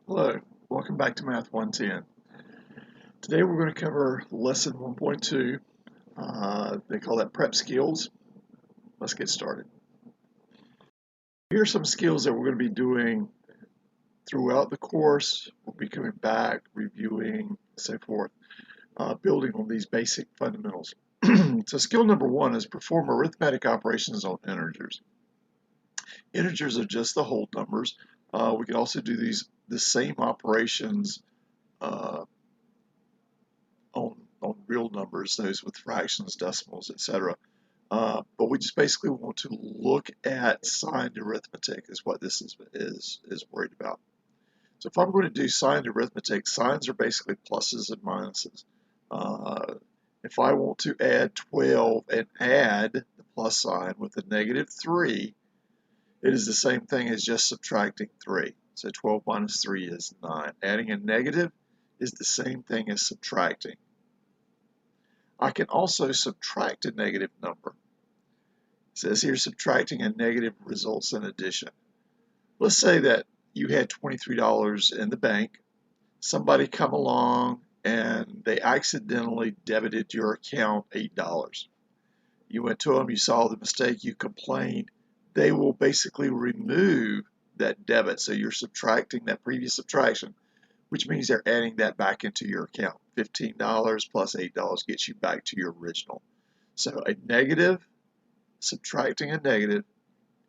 Hello, welcome back to Math 110. Today we're going to cover lesson 1.2. They call that prep skills. Let's get started. Here are some skills that we're going to be doing throughout the course. We'll be coming back, reviewing, so forth, building on these basic fundamentals. So skill number one is perform arithmetic operations on integers. Integers are just the whole numbers. We can also do the same operations on real numbers, those with fractions, decimals, etc. But we just basically want to look at signed arithmetic is what this is worried about. So if I'm going to do signed arithmetic, signs are basically pluses and minuses. If I want to add 12 and add the plus sign with a -3, it is the same thing as just subtracting 3. So 12 minus 3 is 9. Adding a negative is the same thing as subtracting. I can also subtract a negative number. It says here subtracting a negative results in addition. Let's say that you had $23 in the bank. Somebody come along and they accidentally debited your account $8. You went to them, you saw the mistake, you complained. They will basically remove that debit. So you're subtracting that previous subtraction, which means they're adding that back into your account. $15 plus $8 gets you back to your original. So a negative, subtracting a negative,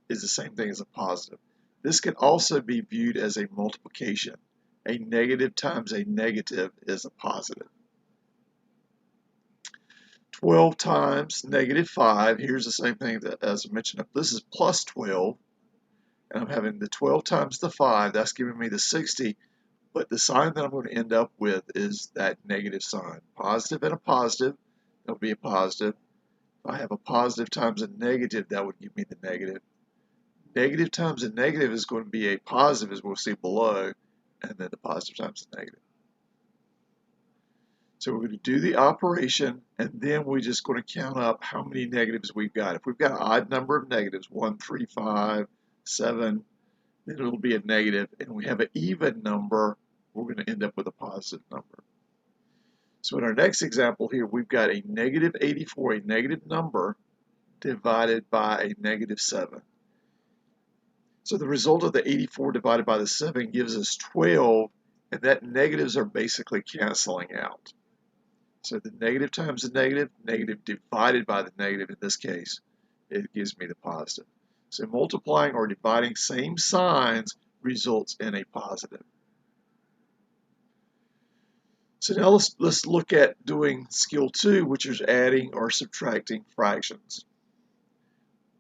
is the same thing as a positive. This can also be viewed as a multiplication. A negative times a negative is a positive. 12 times -5, here's the same thing that, as I mentioned, this is plus 12, and I'm having the 12 times the 5, that's giving me the 60, but the sign that I'm going to end up with is that negative sign. Positive and a positive, that'll be a positive. If I have a positive times a negative, that would give me the negative. Negative times a negative is going to be a positive, as we'll see below, and then the positive times the negative. So we're going to do the operation, and then we're just going to count up how many negatives we've got. If we've got an odd number of negatives, 1, 3, 5, 7, then it'll be a negative, and we have an even number, we're going to end up with a positive number. So in our next example here, we've got a -84, a negative number, divided by a -7. So the result of the 84 divided by the 7 gives us 12, and that negatives are basically canceling out. So the negative times the negative, negative divided by the negative in this case, it gives me the positive. So multiplying or dividing same signs results in a positive. So now let's look at doing skill 2, which is adding or subtracting fractions.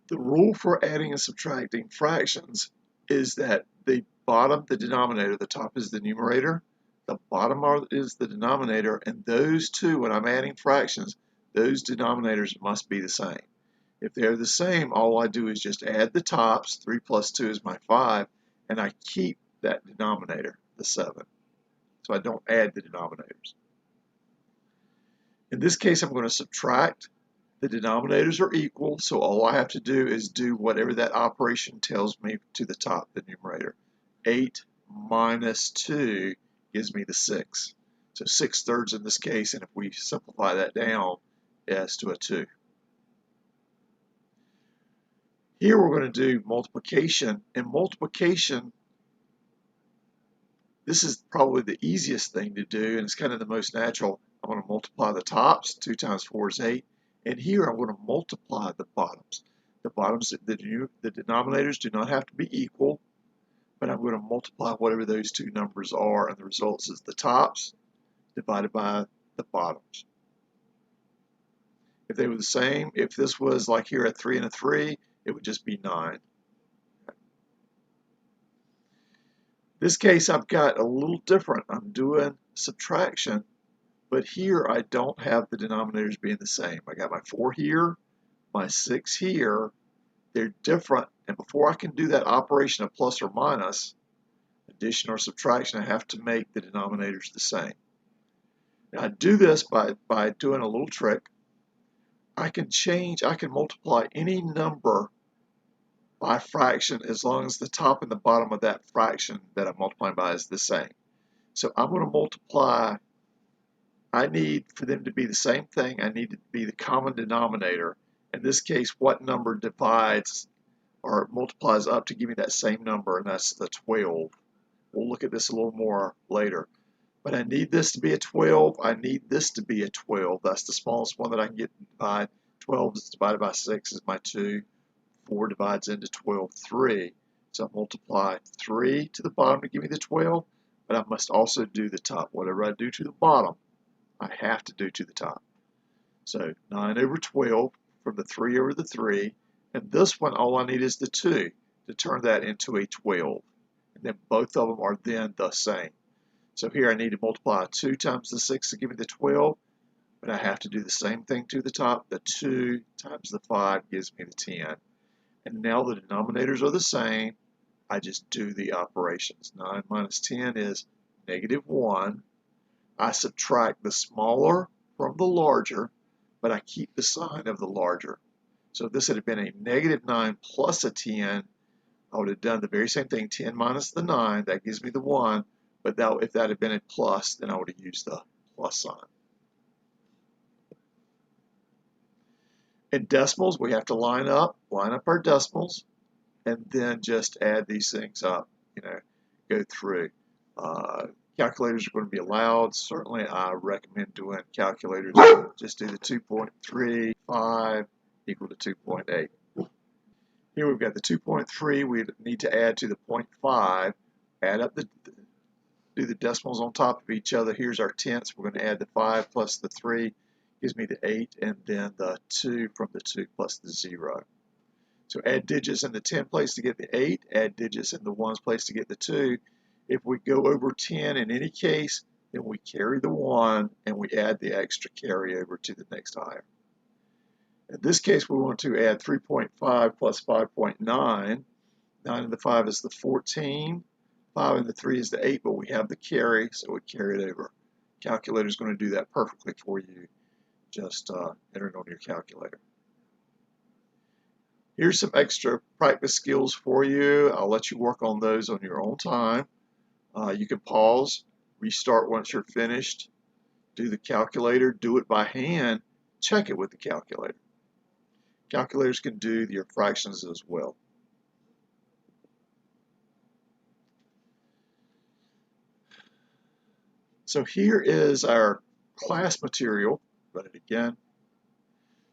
The rule for adding and subtracting fractions is that the bottom, the denominator, the top is the numerator, the bottom is the denominator, and those two, when I'm adding fractions, those denominators must be the same. If they're the same, all I do is just add the tops, 3 plus 2 is my 5, and I keep that denominator, the 7. So I don't add the denominators. In this case, I'm going to subtract. The denominators are equal, so all I have to do is do whatever that operation tells me to the top, the numerator. 8 minus 2 gives me the 6. So 6/3 in this case, and if we simplify that down, as to a 2. Here we're going to do multiplication, and multiplication, this is probably the easiest thing to do, and it's kind of the most natural. I'm going to multiply the tops. 2 times 4 is 8. And here I'm going to multiply the bottoms. The bottoms, the denominators do not have to be equal, but I'm going to multiply whatever those two numbers are, and the result is the tops divided by the bottoms. If they were the same, if this was like here a 3 and a 3, it would just be 9. This case I've got a little different. I'm doing subtraction, but here I don't have the denominators being the same. I got my 4 here, my 6 here. They're different, and before I can do that operation of plus or minus, addition or subtraction, I have to make the denominators the same. Now I do this by doing a little trick. I can multiply any number by fraction as long as the top and the bottom of that fraction that I'm multiplying by is the same. So I'm going to multiply, I need for them to be the same thing, I need to be the common denominator. In this case, what number divides or multiplies up to give me that same number, and that's the 12. We'll look at this a little more later. But I need this to be a 12. I need this to be a 12. That's the smallest one that I can get to divide. 12 is divided by 6 is my 2. 4 divides into 12, 3. So I multiply 3 to the bottom to give me the 12, but I must also do the top. Whatever I do to the bottom, I have to do to the top. So 9 over 12 from the 3 over the 3. And this one, all I need is the 2 to turn that into a 12. And then both of them are then the same. So here I need to multiply 2 times the 6 to give me the 12, but I have to do the same thing to the top. The 2 times the 5 gives me the 10. And now the denominators are the same. I just do the operations. 9 minus 10 is negative 1. I subtract the smaller from the larger, but I keep the sign of the larger. So if this had been a negative 9 plus a 10, I would have done the very same thing. 10 minus the 9, that gives me the 1. But if that had been a plus, then I would have used the plus sign. In decimals, we have to line up our decimals, and then just add these things up, go through. Calculators are going to be allowed. Certainly, I recommend doing calculators. Just do the 2.35 equal to 2.8. Here we've got the 2.3. We need to add to the 0.5. Add up do the decimals on top of each other. Here's our tenths. We're going to add the 5 plus the 3 gives me the 8, and then the 2 from the 2 plus the 0. So add digits in the 10 place to get the 8, add digits in the 1's place to get the 2. If we go over 10 in any case, then we carry the 1 and we add the extra carry over to the next higher. In this case, we want to add 3.5 plus 5.9. 9 and the 5 is the 14. 5 and the 3 is the 8, but we have the carry, so we carry it over. Calculator is going to do that perfectly for you. Just enter it on your calculator. Here's some extra practice skills for you. I'll let you work on those on your own time. You can pause, restart once you're finished, do the calculator, do it by hand, check it with the calculator. Calculators can do your fractions as well. So here is our class material. Run it again.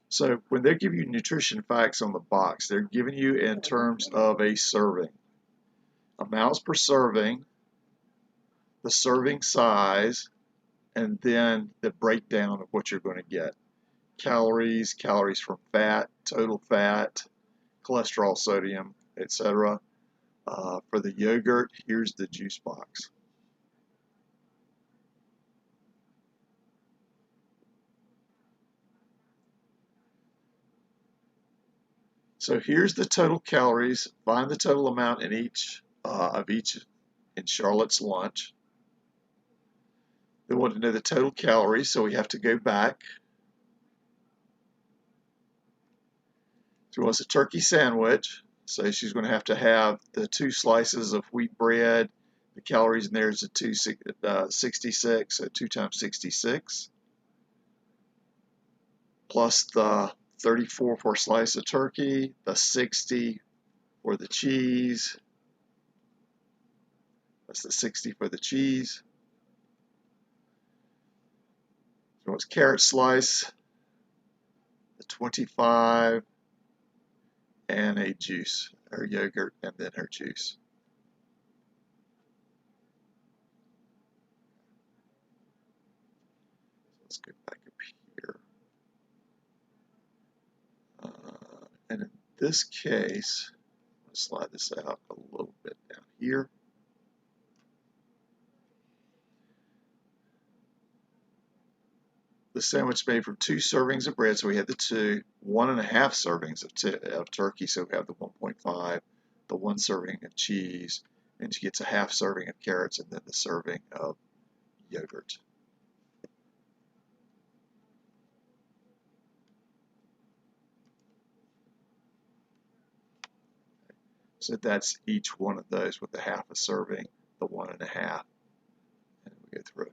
So when they give you nutrition facts on the box, they're giving you in terms of a serving. Amounts per serving, the serving size, and then the breakdown of what you're going to get. Calories, calories from fat, total fat, cholesterol, sodium, etc. For the yogurt, here's the juice box. So here's the total calories. Find the total amount in each in Charlotte's lunch. They want to know the total calories, so we have to go back. She wants a turkey sandwich, so she's going to have the 2 slices of wheat bread. The calories in there is a 66, so 2 times 66, plus the 34 for a slice of turkey, the 60 for the cheese. That's the 60 for the cheese. So it's carrot slice, the 25, and a juice, her yogurt, and then her juice. Let's go back up here. And in this case, I'm going to slide this out a little bit down here. The sandwich made from 2 servings of bread, so we had the 2, 1.5 servings of turkey, so we have the 1.5, the 1 serving of cheese, and she gets a half serving of carrots, and then the serving of yogurt. So that's each one of those with the half a serving, the 1 1/2, and we go through.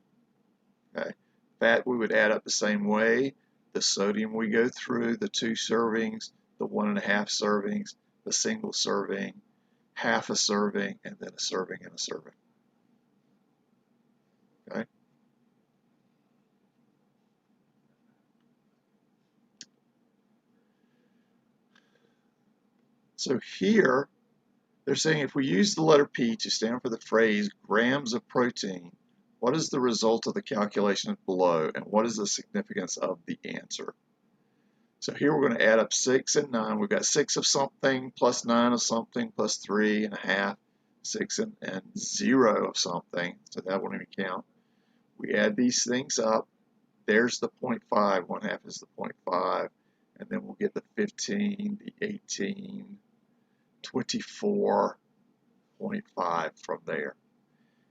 Okay. Fat we would add up the same way. The sodium we go through, the 2 servings, the 1 1/2 servings, the single serving, half a serving, and then a serving and a serving. Okay. So here, they're saying if we use the letter P to stand for the phrase grams of protein, what is the result of the calculation below, and what is the significance of the answer? So here we're going to add up 6 and 9. We've got 6 of something plus 9 of something plus 3 1/2, 6 and 0 of something, so that won't even count. We add these things up. There's the 0.5. 1/2 is the 0.5, and then we'll get the 15, the 18, 24.5 from there.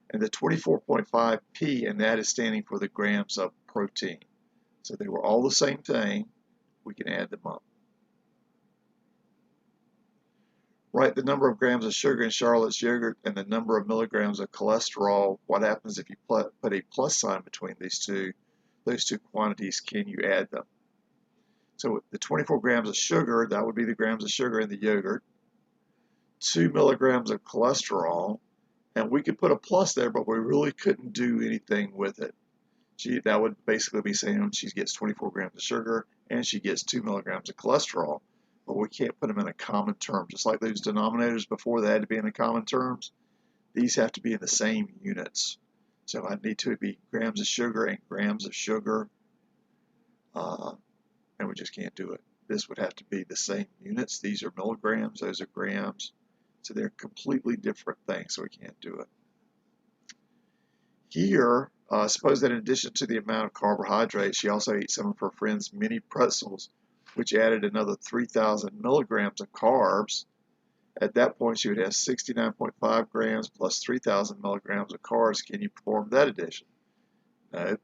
And the 24.5 P, and that is standing for the grams of protein. So they were all the same thing. We can add them up. Write the number of grams of sugar in Charlotte's yogurt and the number of milligrams of cholesterol. What happens if you put a plus sign between those two quantities? Can you add them? So the 24 grams of sugar, that would be the grams of sugar in the yogurt. 2 milligrams of cholesterol, and we could put a plus there, but we really couldn't do anything with it. That would basically be saying she gets 24 grams of sugar and she gets 2 milligrams of cholesterol, but we can't put them in a common term. Just like those denominators before, they had to be in the common terms. These have to be in the same units. So I need to be grams of sugar and grams of sugar, and we just can't do it. This would have to be the same units. These are milligrams, those are grams. So they're completely different things, so we can't do it. Here, suppose that in addition to the amount of carbohydrates, she also ate some of her friend's mini pretzels, which added another 3,000 milligrams of carbs. At that point, she would have 69.5 grams plus 3,000 milligrams of carbs. Can you perform that addition? No,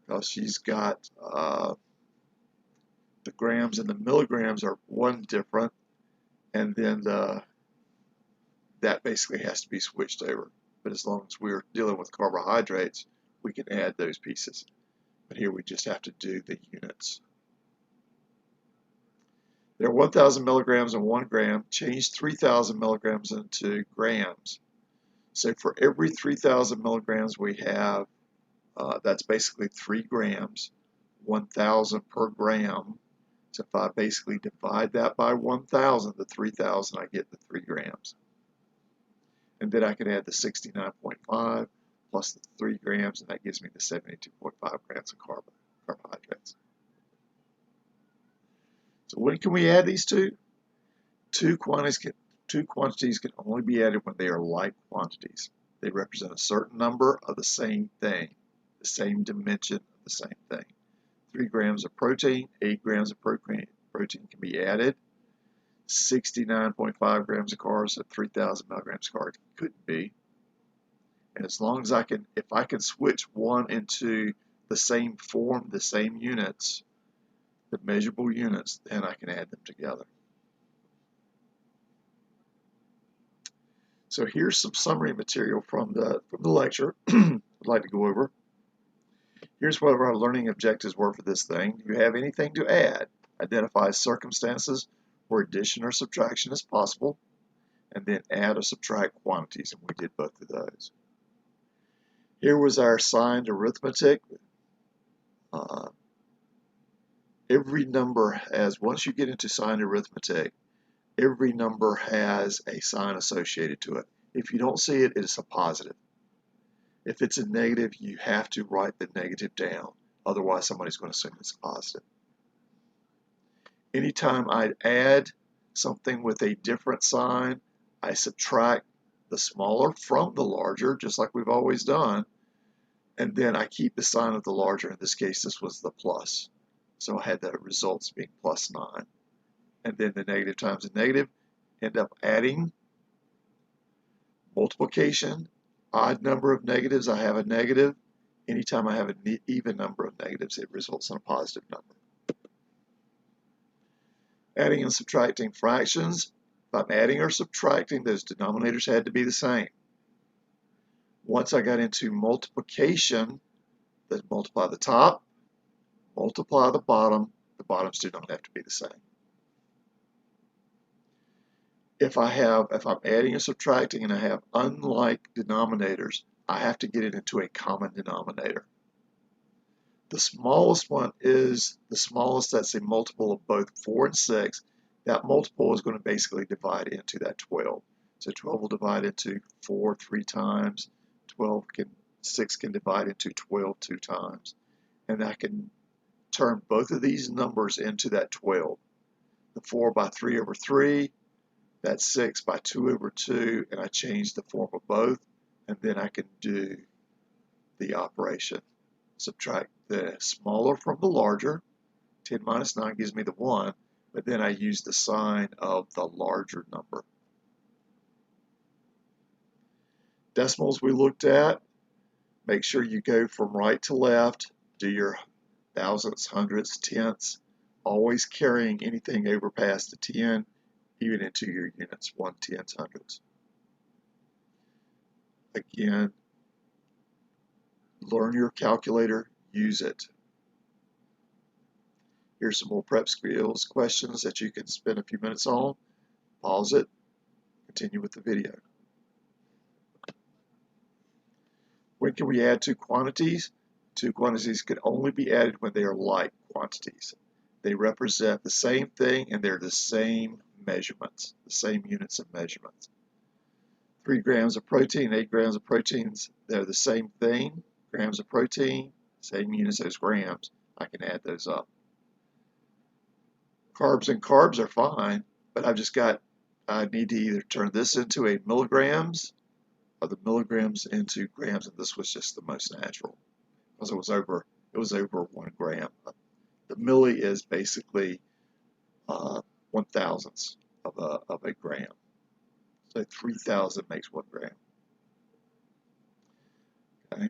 because she's got the grams and the milligrams are one different, and then that basically has to be switched over. But as long as we're dealing with carbohydrates, we can add those pieces. But here we just have to do the units. There are 1,000 milligrams in 1 gram. Change 3,000 milligrams into grams. So for every 3,000 milligrams we have, that's basically 3 grams, 1,000 per gram. So if I basically divide that by 1,000, the 3,000, I get the 3 grams. And then I can add the 69.5 plus the 3 grams, and that gives me the 72.5 grams of carbohydrates. So when can we add these two? Two quantities can only be added when they are like quantities. They represent a certain number of the same thing, the same dimension of the same thing. 3 grams of protein, 8 grams of protein can be added. 69.5 grams of carbs at 3,000 milligrams of carbs couldn't be. And as long as if I can switch one into the same form, the same units, the measurable units, then I can add them together. So here's some summary material from the lecture I'd like to go over. Here's what our learning objectives were for this thing. Do you have anything to add? Identify circumstances where addition or subtraction is possible, and then add or subtract quantities, and we did both of those. Here was our signed arithmetic. Every number has, once you get into signed arithmetic, every number has a sign associated to it. If you don't see it, it's a positive. If it's a negative, you have to write the negative down. Otherwise, somebody's going to assume it's positive. Anytime I add something with a different sign, I subtract the smaller from the larger, just like we've always done, and then I keep the sign of the larger. In this case, this was the plus. So I had the results being plus 9. And then the negative times the negative end up adding. Multiplication, odd number of negatives, I have a negative. Anytime I have an even number of negatives, it results in a positive number. Adding and subtracting fractions. If I'm adding or subtracting, those denominators had to be the same. Once I got into multiplication, let's multiply the top, multiply the bottoms do not have to be the same. If I'm adding or subtracting and I have unlike denominators, I have to get it into a common denominator. The smallest one is the smallest that's a multiple of both 4 and 6. That multiple is going to basically divide into that 12. So 12 will divide into 4 3 times. 6 can divide into 12 2 times. And I can turn both of these numbers into that 12. The 4 by 3 over 3. That's 6 by 2 over 2, and I change the form of both, and then I can do the operation. Subtract the smaller from the larger. 10 minus 9 gives me the 1, but then I use the sign of the larger number. Decimals we looked at, make sure you go from right to left, do your thousandths, hundredths, tenths, always carrying anything over past the 10, even into your units, 1/10, hundredths. Again, learn your calculator, use it. Here's some more prep skills questions that you can spend a few minutes on. Pause it, continue with the video. When can we add two quantities? Two quantities can only be added when they are like quantities. They represent the same thing and they're the same measurements, the same units of measurements. 3 grams of protein, 8 grams of proteins, they're the same thing. Grams of protein, same units as grams. I can add those up. Carbs and carbs are fine, but I need to either turn this into a milligrams or the milligrams into grams, and this was just the most natural because it was over 1 gram. The milli is basically 1/1000th of a gram. So 3,000 makes 1 gram. Okay.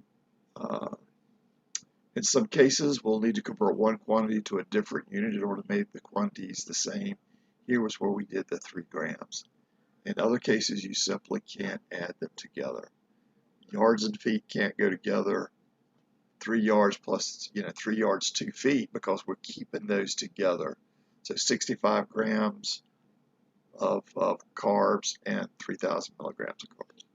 In some cases, we'll need to convert one quantity to a different unit in order to make the quantities the same. Here was where we did the 3 grams. In other cases, you simply can't add them together. Yards and feet can't go together. 3 yards plus, 3 yards, 2 feet, because we're keeping those together. So 65 grams of carbs and 3,000 milligrams of carbs.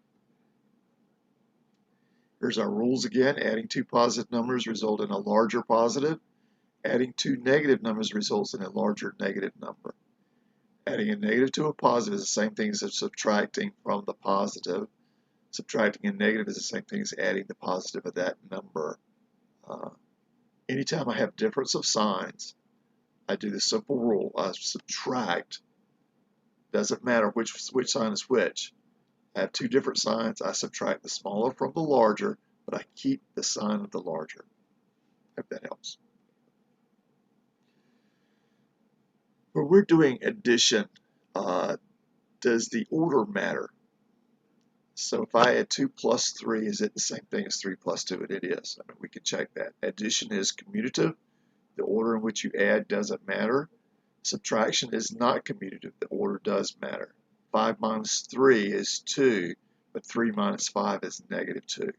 Here's our rules again. Adding 2 positive numbers results in a larger positive. Adding 2 negative numbers results in a larger negative number. Adding a negative to a positive is the same thing as subtracting from the positive. Subtracting a negative is the same thing as adding the positive of that number. Anytime I have difference of signs, I do the simple rule. I subtract. Doesn't matter which sign is which. I have 2 different signs. I subtract the smaller from the larger, but I keep the sign of the larger. Hope that helps. When we're doing addition, does the order matter? So if I add 2 plus 3, is it the same thing as 3 plus 2? It is. I mean, we can check that. Addition is commutative. The order in which you add doesn't matter. Subtraction is not commutative. The order does matter. 5 minus 3 is 2, but 3 minus 5 is negative 2.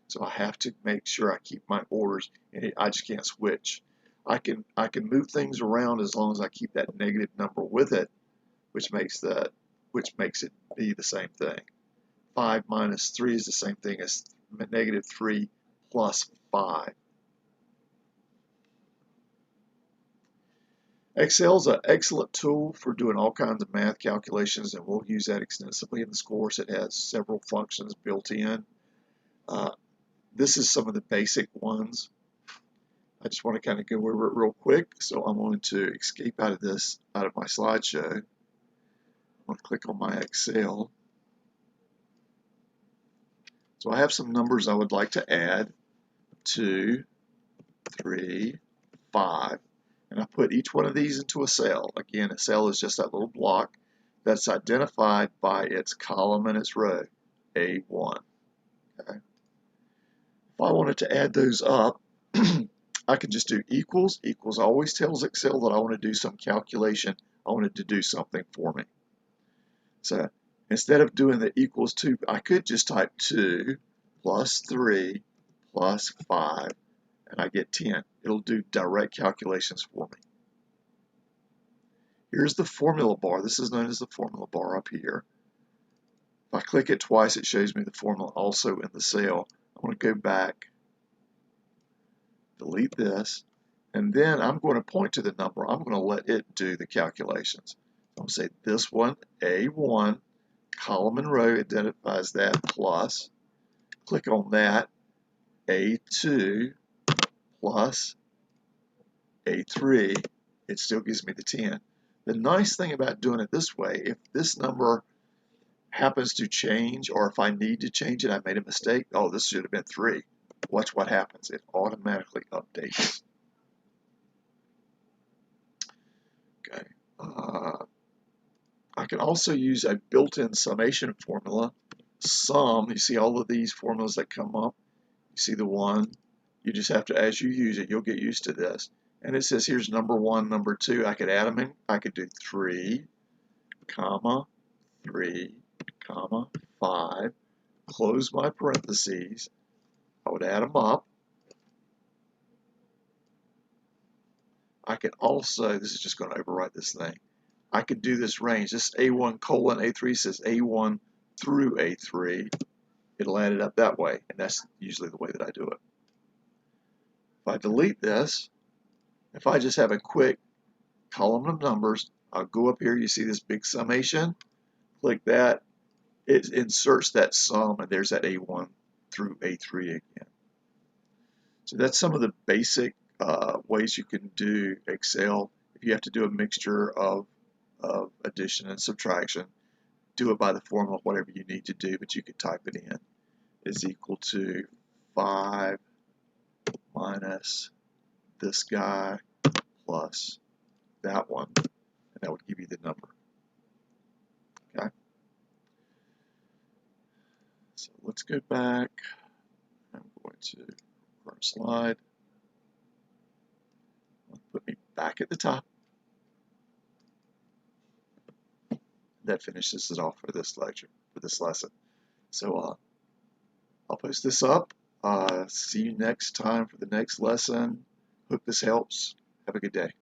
So I have to make sure I keep my orders, and I just can't switch. I can move things around as long as I keep that negative number with it, which makes it be the same thing. 5 minus 3 is the same thing as negative 3 plus 5. Excel is an excellent tool for doing all kinds of math calculations, and we'll use that extensively in this course. It has several functions built in. This is some of the basic ones. I just want to kind of go over it real quick, so I'm going to escape out of my slideshow. I'm going to click on my Excel. So I have some numbers I would like to add. 2, 3, 5. And I put each one of these into a cell. Again, a cell is just that little block that's identified by its column and its row, A1. Okay. If I wanted to add those up, I can just do equals. Equals always tells Excel that I want to do some calculation. I wanted to do something for me. So instead of doing the equals 2, I could just type 2 plus 3 plus 5, and I get 10. It'll do direct calculations for me. Here's the formula bar. This is known as the formula bar up here. If I click it twice, it shows me the formula also in the cell. I'm going to go back, delete this, and then I'm going to point to the number. I'm going to let it do the calculations. I'm going to say this one, A1, column and row identifies that, plus, click on that, A2 plus A3, it still gives me the 10. The nice thing about doing it this way, if this number happens to change, or if I need to change it, I made a mistake, oh, this should have been 3. Watch what happens. It automatically updates. Okay. I can also use a built-in summation formula. Sum, you see all of these formulas that come up. You see the one. You just have to, as you use it, you'll get used to this. And it says here's number 1, number 2. I could add them in. I could do 3, comma, 3, comma, 5. Close my parentheses. I would add them up. I could also, this is just going to overwrite this thing. I could do this range. This A1 colon A3 says A1 through A3. It'll add it up that way, and that's usually the way that I do it. If I delete this, if I just have a quick column of numbers, I'll go up here. You see this big summation? Click that. It inserts that sum, and there's that A1 through A3 again. So that's some of the basic ways you can do Excel. If you have to do a mixture of addition and subtraction, do it by the formula, whatever you need to do, but you can type it in. Is equal to 5 minus this guy plus that one, and that would give you the number. Okay. So let's go back. I'm going to current slide. Put me back at the top. That finishes it off for this lecture, for this lesson. So I'll post this up. See you next time for the next lesson. Hope this helps. Have a good day.